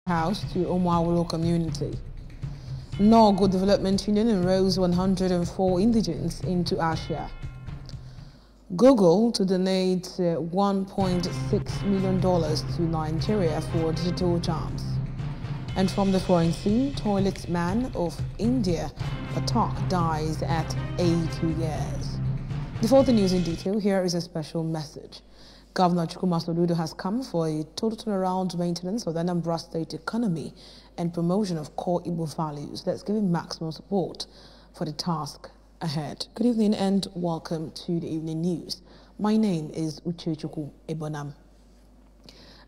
house to Umuawulu community. Nogo Development Union enrolls 104 indigents into ASHA. Google to donate $1.6 million to Nigeria for digital jobs. And from the foreign scene, toilet man of India, Patak, dies at 80 years. Before the news in detail, here is a special message. Governor Chukwuma Soludo has come for a total turnaround maintenance of the Anambra State economy and promotion of core Igbo values. Let's give him maximum support for the task ahead. Good evening and welcome to the evening news. My name is Uchechukwu Ebonam.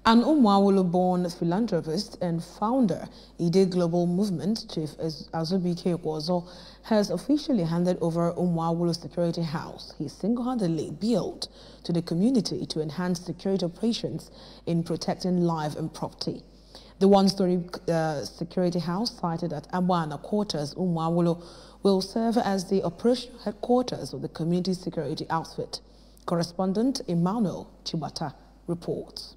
An Umuawulu-born philanthropist and founder, Ide Global Movement, Chief Azubike Ekwozo, has officially handed over Umuawulu Security House, he single-handedly built to the community to enhance security operations in protecting life and property. The one-story security house sited at Abwana Quarters, Umuawulu, will serve as the operational headquarters of the community security outfit. Correspondent Emmanuel Chibata reports.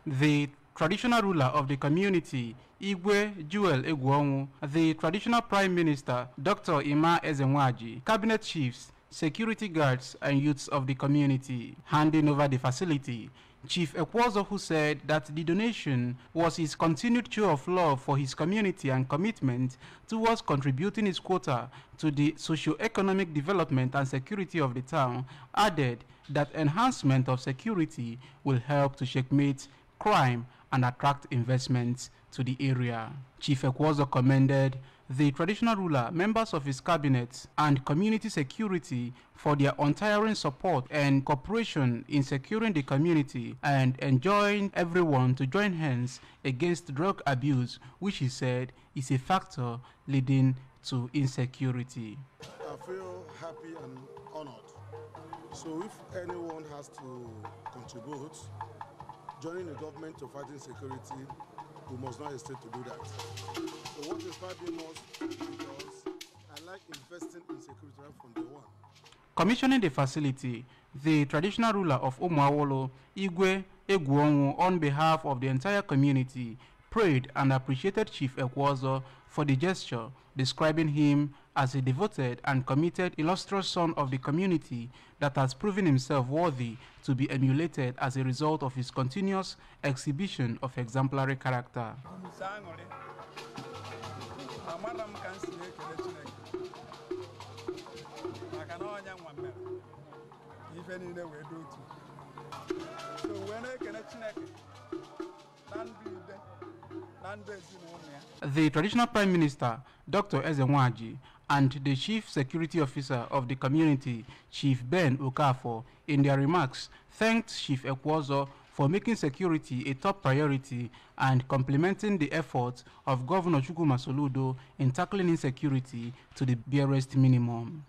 The traditional ruler of the community, Igwe Jewel Egwonwu, the traditional prime minister, Dr. Ima Ezenwaji, cabinet chiefs, security guards, and youths of the community. Handing over the facility, Chief Ekwozo, who said that the donation was his continued show of love for his community and commitment towards contributing his quota to the socio-economic development and security of the town, added that enhancement of security will help to checkmate crime and attract investments to the area. Chief Ekwozo commended the traditional ruler, members of his cabinet, and community security for their untiring support and cooperation in securing the community and enjoined everyone to join hands against drug abuse, which he said is a factor leading to insecurity. I feel happy and honored. So if anyone has to contribute, joining the government to fight insecurity, we must not hesitate to do that. So what inspired me most because I like investing in security right from day one. Commissioning the facility, the traditional ruler of Umuawulu, Igwe Egwonwu, on behalf of the entire community, prayed and appreciated Chief Ekwozo for the gesture, describing him as a devoted and committed illustrious son of the community that has proven himself worthy to be emulated as a result of his continuous exhibition of exemplary character. The traditional prime minister, Dr. Ezenwaji, and the chief security officer of the community, Chief Ben Okafor, in their remarks, thanked Chief Ekwozo for making security a top priority and complimenting the efforts of Governor Chukwuma Soludo in tackling insecurity to the barest minimum.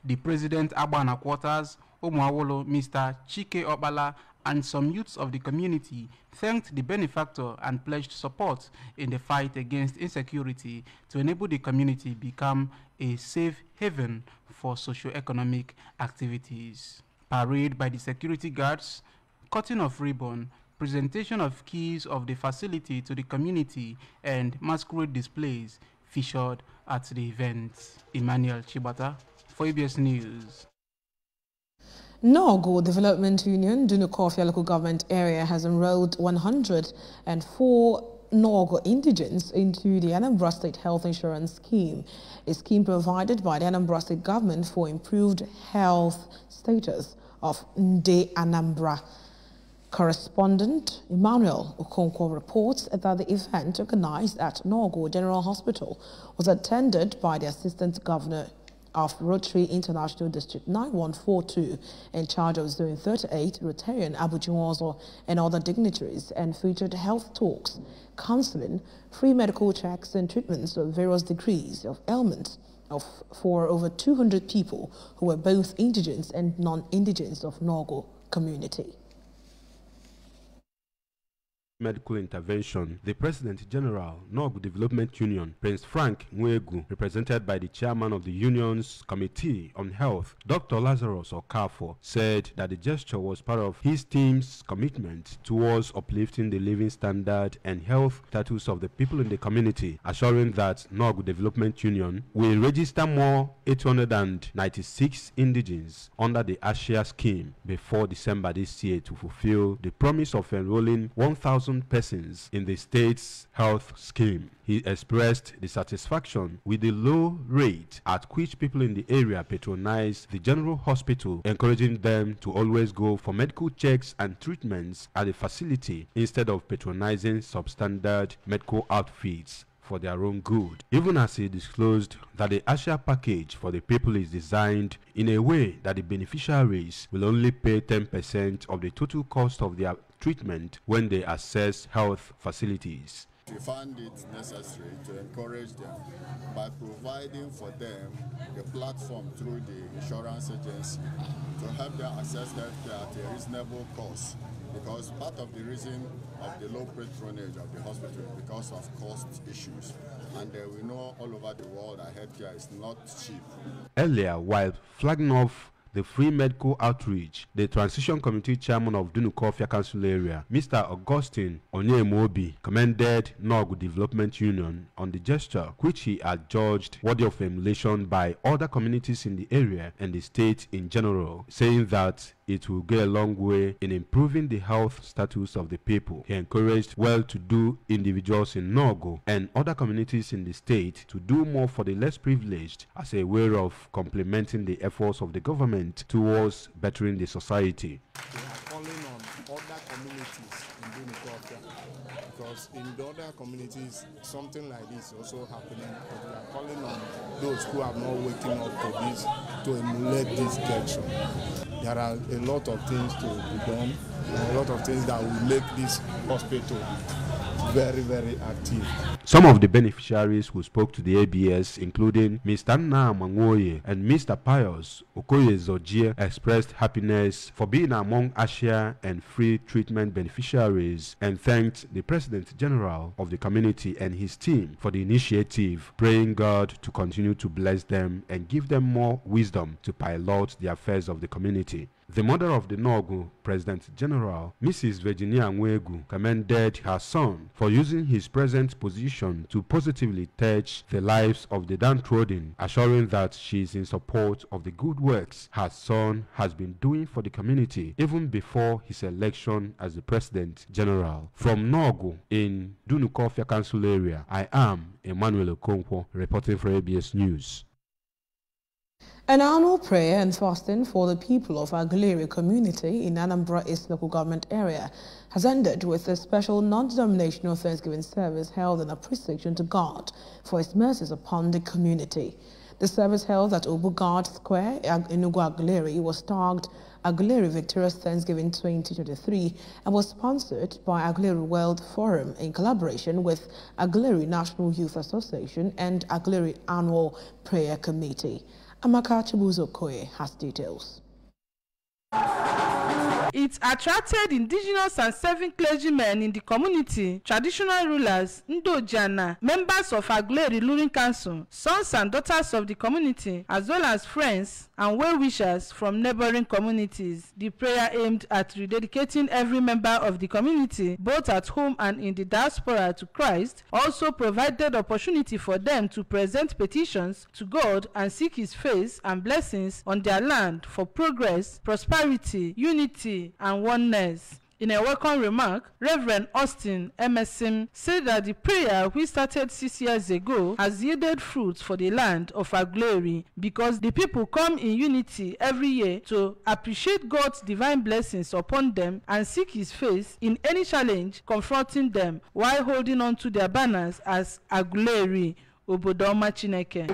The president Abwana Quarters, Umuawulu, Mr. Chike Opala, and some youths of the community thanked the benefactor and pledged support in the fight against insecurity to enable the community become a safe haven for socio-economic activities. Parade by the security guards, cutting of ribbon, presentation of keys of the facility to the community, and masquerade displays featured at the event. Emmanuel Chibata for ABS News. Nogo Development Union, Dunukofia local government area, has enrolled 104 Nogo indigents into the Anambra State Health Insurance Scheme, a scheme provided by the Anambra State government for improved health status of Nde Anambra. Correspondent Emmanuel Okonkwo reports that the event organized at Nogo General Hospital was attended by the Assistant Governor of Rotary International District 9142 in charge of Zone 38, Rotarian Abujuwazo, and other dignitaries, and featured health talks, counseling, free medical checks, and treatments of various degrees of ailments for over 200 people who were both indigents and non-indigents of Nogo community. Medical intervention, the President General, Nogo Development Union, Prince Frank Nwegu, represented by the chairman of the union's Committee on Health, Dr. Lazarus Okafo, said that the gesture was part of his team's commitment towards uplifting the living standard and health status of the people in the community, assuring that Nogo Development Union will register more 896 indigenes under the ASHA scheme before December this year to fulfill the promise of enrolling 1,000 persons in the state's health scheme. He expressed dissatisfaction with the low rate at which people in the area patronize the general hospital, encouraging them to always go for medical checks and treatments at the facility instead of patronizing substandard medical outfits for their own good, even as he disclosed that the ASHA package for the people is designed in a way that the beneficiaries will only pay 10% of the total cost of their treatment when they access health facilities. We found it necessary to encourage them by providing for them a platform through the insurance agency to help them access healthcare at a reasonable cost, because part of the reason of the low patronage of the hospital is because of cost issues. And we know all over the world that healthcare is not cheap. Earlier, while flagging off the free medical outreach, the Transition Committee Chairman of Dunukofia Council Area, Mr. Augustine Onyemobi, commended Nogo Development Union on the gesture, which he had judged worthy of emulation by other communities in the area and the state in general, saying that it will go a long way in improving the health status of the people. He encouraged well-to-do individuals in Nogo and other communities in the state to do more for the less privileged as a way of complementing the efforts of the government towards bettering the society. We are calling on other communities in Dunukofia, because in the other communities something like this is also happening, but we are calling on those who are not waking up to this to emulate this gesture. There are a lot of things to be done, a lot of things that will make this hospital very, very active. Some of the beneficiaries who spoke to the ABS, including Mr. Nna Mangoye and Mr. Pius Okoye Zojie, expressed happiness for being among ASHA and free treatment beneficiaries and thanked the President General of the community and his team for the initiative, praying God to continue to bless them and give them more wisdom to pilot the affairs of the community. The mother of the Nogo President General, Mrs. Virginia Nwegu, commended her son for using his present position to positively touch the lives of the downtrodden, assuring that she is in support of the good works her son has been doing for the community even before his election as the President General. From Nogo in Dunukofia Council Area, I am Emmanuel Okonkwo, reporting for ABS News. An annual prayer and fasting for the people of Aguleri community in Anambra East local government area has ended with a special non-denominational Thanksgiving service held in appreciation to God for his mercies upon the community. The service held at Obugard Square in Enugu Aguleri was tagged Aguleri Victorious Thanksgiving 2023 and was sponsored by Aguleri World Forum in collaboration with Aguleri National Youth Association and Aguleri Annual Prayer Committee. Amaka Chibuzo-Koye has details. It attracted indigenous and serving clergymen in the community, traditional rulers, Ndojana, members of Aguleri Luring Council, sons and daughters of the community, as well as friends and well-wishers from neighboring communities. The prayer aimed at rededicating every member of the community, both at home and in the diaspora, to Christ, also provided opportunity for them to present petitions to God and seek his face and blessings on their land for progress, prosperity, unity, and oneness. In a welcome remark, Reverend Austin MSM said that the prayer, which started 6 years ago, has yielded fruits for the land of Aguleri because the people come in unity every year to appreciate God's divine blessings upon them and seek his face in any challenge confronting them while holding on to their banners as Aguleri Obodoma Chineke.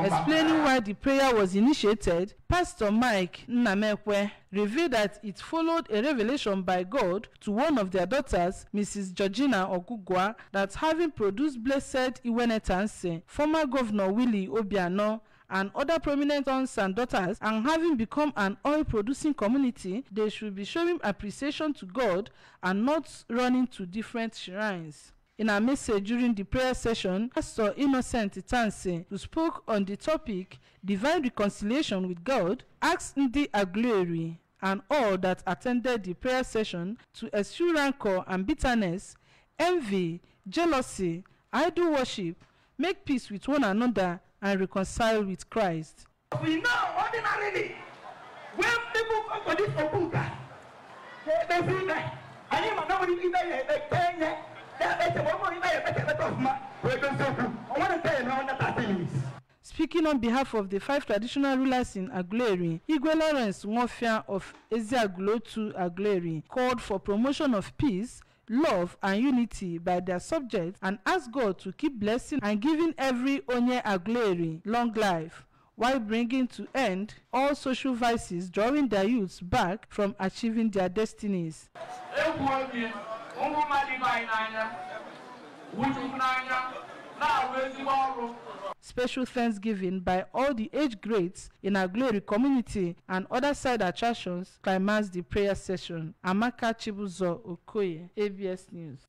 Explaining why the prayer was initiated, Pastor Mike Nnamekwe revealed that it followed a revelation by God to one of their daughters, Mrs. Georgina Ogugwa, that having produced Blessed Iwenetanse, former Governor Willie Obiano, and other prominent sons and daughters, and having become an oil-producing community, they should be showing appreciation to God and not running to different shrines. In a message during the prayer session, Pastor Innocent Itanse, who spoke on the topic Divine Reconciliation with God, asked Ndi Aguleri and all that attended the prayer session to eschew rancor and bitterness, envy, jealousy, idol worship, make peace with one another, and reconcile with Christ. We know ordinarily when people come to this Obuga, they feel that I am not even Kenya. Speaking on behalf of the 5 traditional rulers in Aguleri, Igwe Lawrence Nwofia of Ezeagulotu Aguleri called for promotion of peace, love and unity by their subjects and asked God to keep blessing and giving every Onye Aguleri long life, while bringing to end all social vices, drawing their youths back from achieving their destinies. Special thanksgiving by all the age grades in Aguleri community and other side attractions climaxed the prayer session. Amaka Chibuzo Okoye, ABS News.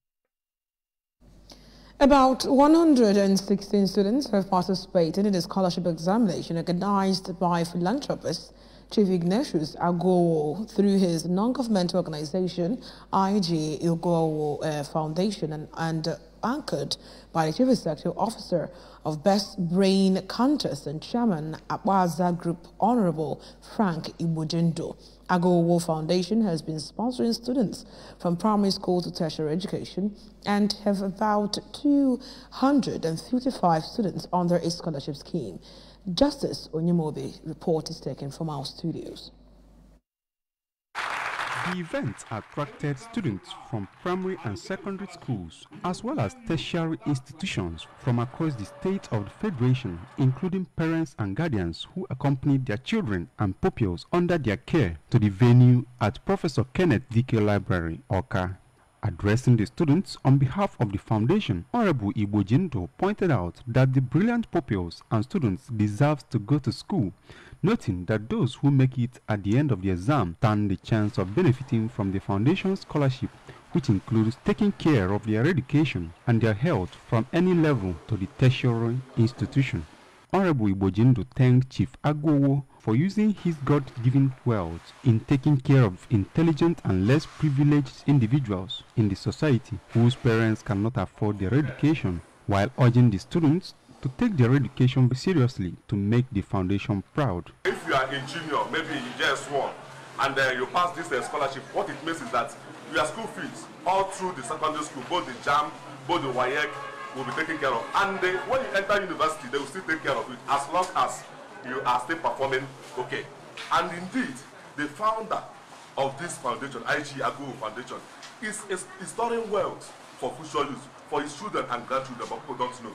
About 116 students have participated in the scholarship examination organized by philanthropist Chief Ignatius Agowo through his non-governmental organization, IG Agowo Foundation, and anchored by the Chief Executive Officer of Best Brain Contest and Chairman Abaza Group, Honorable Frank Ibojindo. Agowo Foundation has been sponsoring students from primary school to tertiary education and have about 255 students under a scholarship scheme. Justice Onyemobi report is taken from our studios. The event attracted students from primary and secondary schools, as well as tertiary institutions from across the state of the Federation, including parents and guardians who accompanied their children and pupils under their care to the venue at Professor Kenneth Dike Library, Awka. Addressing the students on behalf of the foundation, Honorable Ibojindo pointed out that the brilliant pupils and students deserve to go to school, noting that those who make it at the end of the exam stand the chance of benefiting from the foundation's scholarship, which includes taking care of their education and their health from any level to the tertiary institution. Honorable Ibojindo thanked Chief Agowo for using his God-given wealth in taking care of intelligent and less privileged individuals in the society whose parents cannot afford their education, while urging the students to take their education seriously to make the foundation proud. If you are a junior, maybe you just won, and you pass this scholarship, what it means is that your school fees all through the secondary school, both the JAM, both the WAEC, will be taken care of. And when you enter university, they will still take care of it as long as you are still performing okay. And indeed, the founder of this foundation, IG Agowo Foundation, is storing wealth for future use for his children and grandchildren, but people don't know.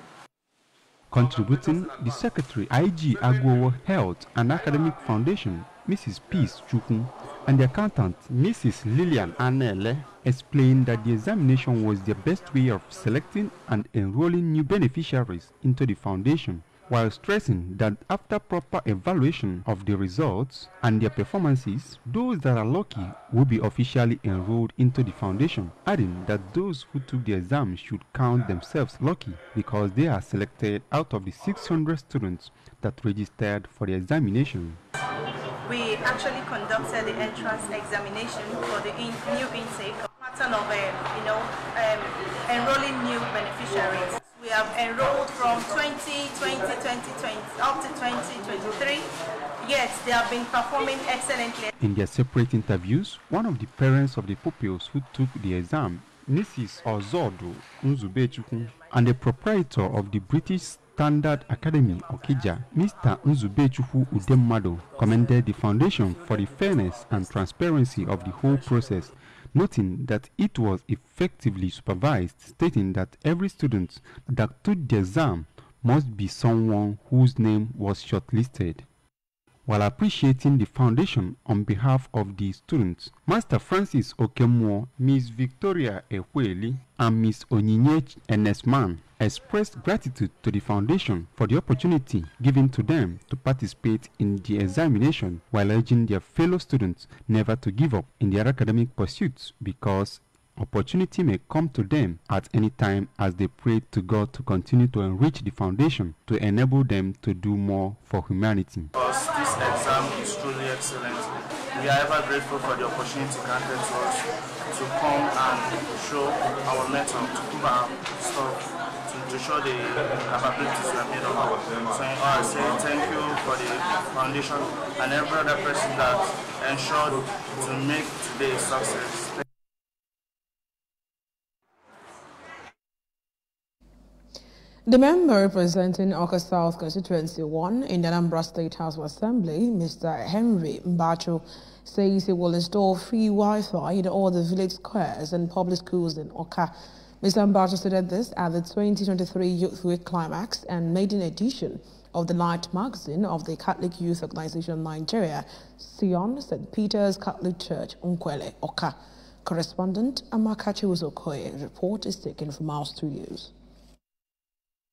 Contributing, the Secretary, IG Agowo Health and Academic Foundation, Mrs. Peace Chukwu, and the accountant, Mrs. Lillian Anele, explained that the examination was the best way of selecting and enrolling new beneficiaries into the foundation, while stressing that after proper evaluation of the results and their performances, those that are lucky will be officially enrolled into the foundation, adding that those who took the exam should count themselves lucky because they are selected out of the 600 students that registered for the examination. We actually conducted the entrance examination for the new intake, a pattern of enrolling new beneficiaries. We have enrolled from 2020 up to 2023. Yes, they have been performing excellently. In their separate interviews, one of the parents of the pupils who took the exam, Mrs. Ozodo Nzubechukwu, and the proprietor of the British Standard Academy, Okija, Mr. Nzubechukwu Udemmado, commended the foundation for the fairness and transparency of the whole process, noting that it was effectively supervised, stating that every student that took the exam must be someone whose name was shortlisted. While appreciating the foundation on behalf of the students, Master Francis Okemwo, Miss Victoria Ekweli, and Miss Onyinye Enesman expressed gratitude to the foundation for the opportunity given to them to participate in the examination, while urging their fellow students never to give up in their academic pursuits, because opportunity may come to them at any time, as they pray to God to continue to enrich the foundation to enable them to do more for humanity. Because this exam is truly excellent. We are ever grateful for the opportunity granted to us to come and show our method, to prove our stuff, to show the capabilities we are made of. So I say thank you for the foundation and every other person that ensured to make today a success. The member representing Awka South Constituency 1 in the Anambra State House of Assembly, Mr. Henry Mbacho, says he will install free Wi-Fi in all the village squares and public schools in Awka. Mr. Mbacho stated this at the 2023 Youth Week Climax and maiden edition of the Light magazine of the Catholic Youth Organization Nigeria, Sion St. Peter's Catholic Church, Nkwele, Awka. Correspondent Amakachi Uzokoye report is taken from our studios.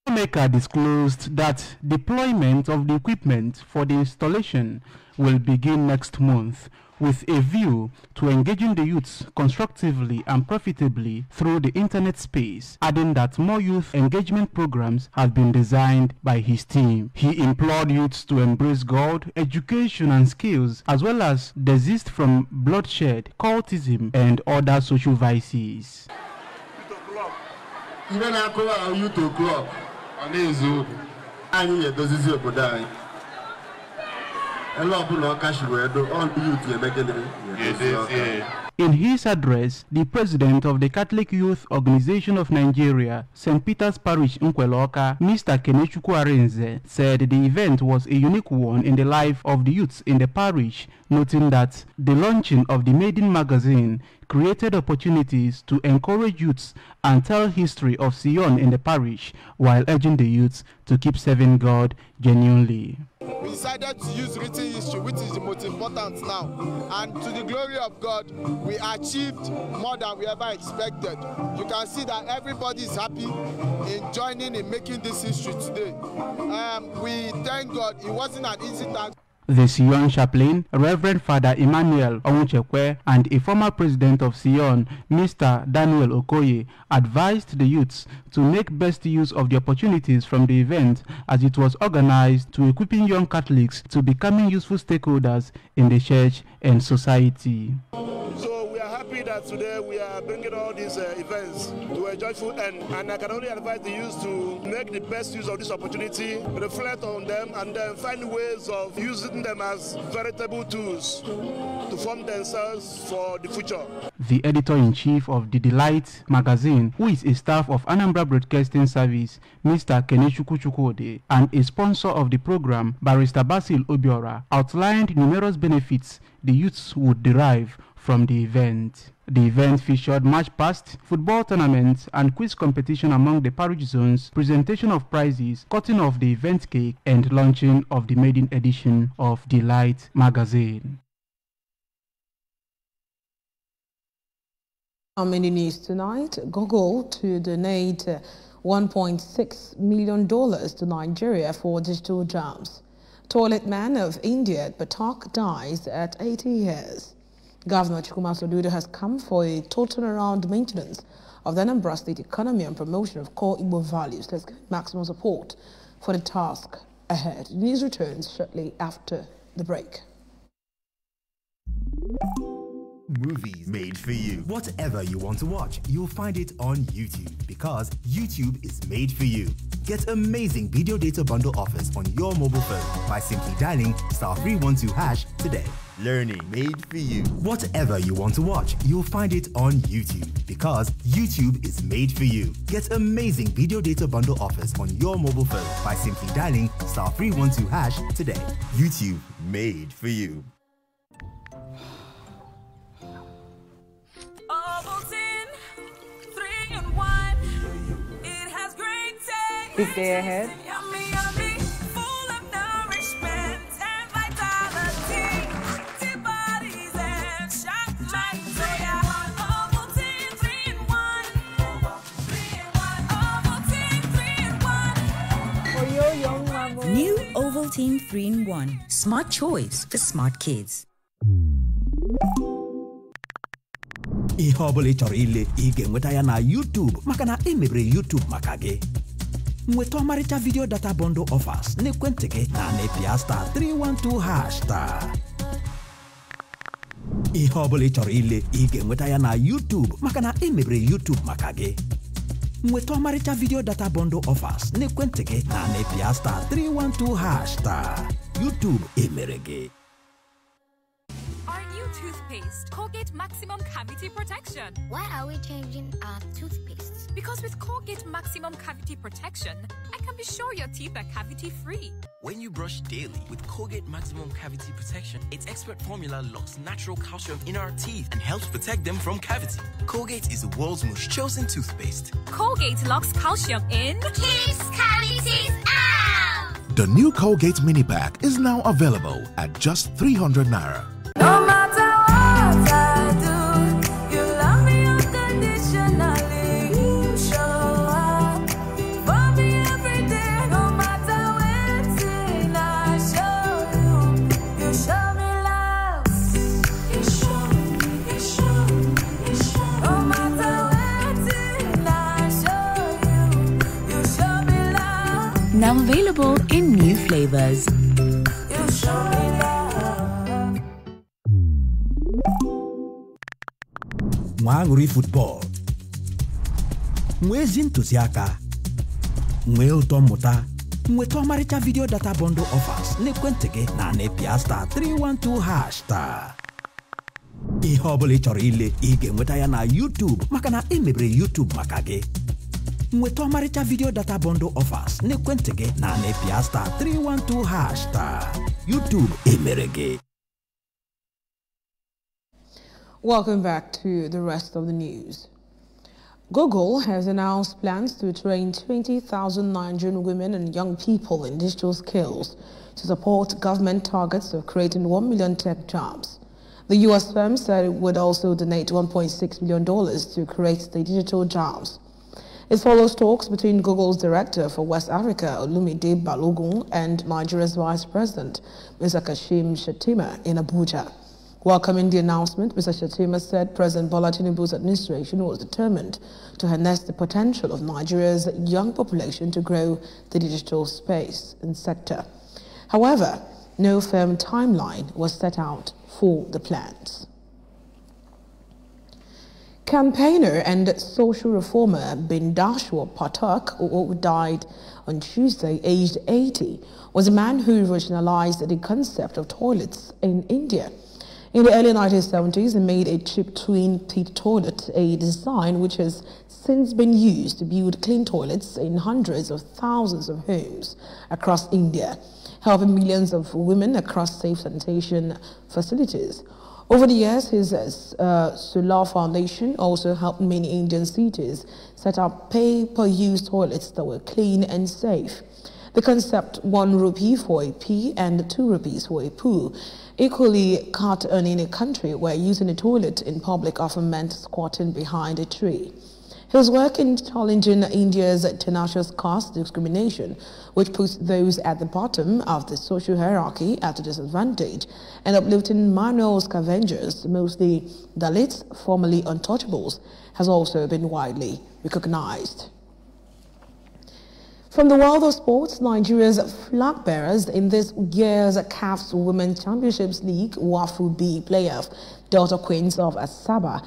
The maker disclosed that deployment of the equipment for the installation will begin next month, with a view to engaging the youths constructively and profitably through the internet space, adding that more youth engagement programs have been designed by his team. He implored youths to embrace God, education and skills, as well as desist from bloodshed, cultism and other social vices. Even after youth o'clock. In his address, the president of the Catholic Youth Organization of Nigeria, St. Peter's Parish, Nkwele, Awka, Mr. Kenechukwu Arinze, said the event was a unique one in the life of the youths in the parish, noting that the launching of the Maiden magazine created opportunities to encourage youths and tell history of Sion in the parish, while urging the youths to keep serving God genuinely. We decided to use written history, which is the most important now. And to the glory of God, we achieved more than we ever expected. You can see that everybody is happy in joining in making this history today. We thank God. It wasn't an easy task. The Sion chaplain, Reverend Father Emmanuel Onwuchekwe, and a former president of Sion, Mr. Daniel Okoye, advised the youths to make best use of the opportunities from the event, as it was organized to equipping young Catholics to becoming useful stakeholders in the church and society. So we are happy that today we are bringing all these events to a joyful end, and I can only advise the youth to make the best use of this opportunity, reflect on them, and then find ways of using them as veritable tools to form themselves for the future. The editor-in-chief of the Delight magazine, who is a staff of Anambra Broadcasting Service, Mr. Kenechukwu Chukwuode, and a sponsor of the program, Barrister Basil Obiora, outlined numerous benefits the youths would derive from the event. The event featured match past, football tournaments and quiz competition among the parish zones, presentation of prizes, cutting of the event cake and launching of the maiden edition of Delight magazine. In the news tonight, Google to donate $1.6 million to Nigeria for digital jams. Toilet man of India at Batak dies at 80 years. Governor Chukwuma Soludo has come for a total around maintenance of the Anambra State economy and promotion of core Igbo values. Let's get maximum support for the task ahead. News returns shortly after the break. Movies made for you. Whatever you want to watch, you'll find it on YouTube, because YouTube is made for you. Get amazing video data bundle offers on your mobile phone by simply dialing *312# today. Learning made for you. Whatever you want to watch, you'll find it on YouTube, because YouTube is made for you. Get amazing video data bundle offers on your mobile phone by simply dialing *312# today. YouTube made for you. Big day ahead. New Ovaltine 3-in-1. Smart choice for smart kids. Ihe ọbụla ị chọrọ ile ị ga-enweta ya na YouTube maka na emebere YouTube maka gị. Nweta ọmarịcha video data bundle offers n'ekwentị gị na nepia star 312 hash star. Ihe ọbụla ị chọrọ ile ị ga-enweta ya na YouTube maka na emebere YouTube maka gị. Nweta ọmarịcha video data bundle offers n'ekwentị gị na nepia star 312 hash star. YouTube emere gị. Toothpaste, Colgate Maximum Cavity Protection. Why are we changing our toothpaste? Because with Colgate Maximum Cavity Protection, I can be sure your teeth are cavity-free. When you brush daily with Colgate Maximum Cavity Protection, its expert formula locks natural calcium in our teeth and helps protect them from cavity. Colgate is the world's most chosen toothpaste. Colgate locks calcium in, keeps cavities out. The new Colgate Mini Pack is now available at just 300 Naira. No matter what I do, you love me unconditionally. You show up for me every day. No matter when I show you, you show me love. You show me. No matter when I show you, you show me love. Now available in new flavors. You show me love. Nwanguri football. Nwezi ntụziaka. Nwe ụtọ mmụta. Nweta ọmarịcha video data bundle offers n'ekwentị gị na nepia star 312 hash star. Ihe ọbụla ị chọrọ ile ị ga-enweta ya na YouTube maka na emebere YouTube maka gị. Nweta ọmarịcha video data bundle offers n'ekwentị gị na nepia star 312 hash star. YouTube emere gị. Welcome back to the rest of the news. Google has announced plans to train 20,000 Nigerian women and young people in digital skills to support government targets of creating 1 million tech jobs. The U.S. firm said it would also donate $1.6 million to create the digital jobs. It follows talks between Google's director for West Africa, Olumide Balogun, and Nigeria's Vice President, Mr. Kashim Shettima, in Abuja. Welcoming the announcement, Mr. Shettima said President Bola Tinubu's administration was determined to harness the potential of Nigeria's young population to grow the digital space and sector. However, no firm timeline was set out for the plans. Campaigner and social reformer Bindashwa Pathak, who died on Tuesday, aged 80, was a man who revolutionized the concept of toilets in India. In the early 1970s, he made a cheap twin-pit toilet, a design which has since been used to build clean toilets in hundreds of thousands of homes across India, helping millions of women across safe sanitation facilities. Over the years, his Solar Foundation also helped many Indian cities set up pay-per-use toilets that were clean and safe. The concept 1 rupee for a pee and 2 rupees for a poo equally cut in a country where using a toilet in public often meant squatting behind a tree. His work in challenging India's tenacious caste discrimination, which puts those at the bottom of the social hierarchy at a disadvantage, and uplifting manual scavengers, mostly Dalits, formerly untouchables, has also been widely recognized. From the world of sports, Nigeria's flag bearers in this year's CAF Women's Championships League WAFU B playoff, Delta Queens of Asaba,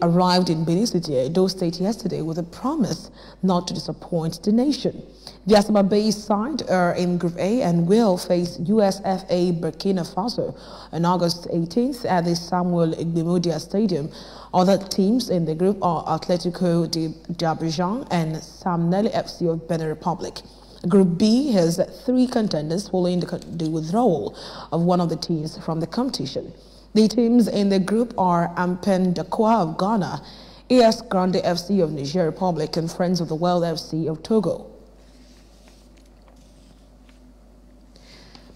arrived in Benin City, Edo State yesterday with a promise not to disappoint the nation. The Asaba-based side are in Group A and will face USFA Burkina Faso on August 18th at the Samuel Igbemudia Stadium. Other teams in the group are Atletico d'Abidjan and Samneli FC of Benin Republic. Group B has 3 contenders following the withdrawal of one of the teams from the competition. The teams in the group are Ampen Dakwa of Ghana, AS Grande FC of Niger Republic, and Friends of the World FC of Togo.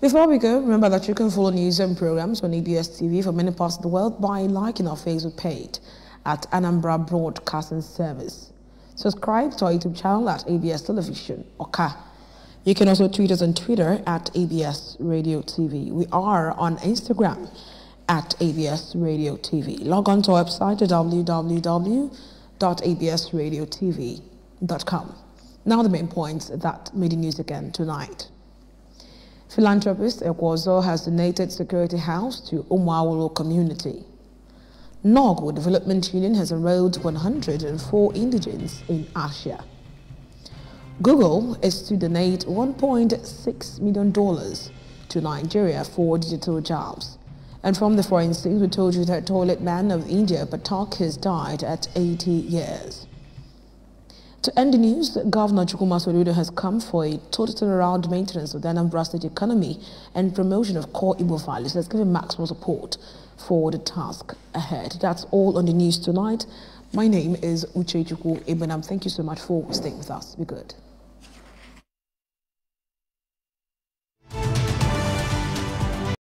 Before we go, remember that you can follow news and programs on ABS TV from many parts of the world by liking our Facebook page at Anambra Broadcasting Service. Subscribe to our YouTube channel at ABS Television, OKA. You can also tweet us on Twitter at ABS Radio TV. We are on Instagram at ABS Radio TV. Log on to our website at www.absradiotv.com. Now the main points that made the news again tonight. Philanthropist Ekwozo has donated security house to Umuawolo community. Nogu Development Union has enrolled 104 indigents in Asia. Google is to donate $1.6 million to Nigeria for digital jobs. And from the forensics, we told you that toilet man of India, Patak, has died at 80 years. To end the news, Governor Chukwuma Soludo has come for a total turnaround maintenance of the Anambra State economy and promotion of core Igbo values. Let's give him maximum support for the task ahead. That's all on the news tonight. My name is Uchechukwu Ibenam. Thank you so much for staying with us. Be good.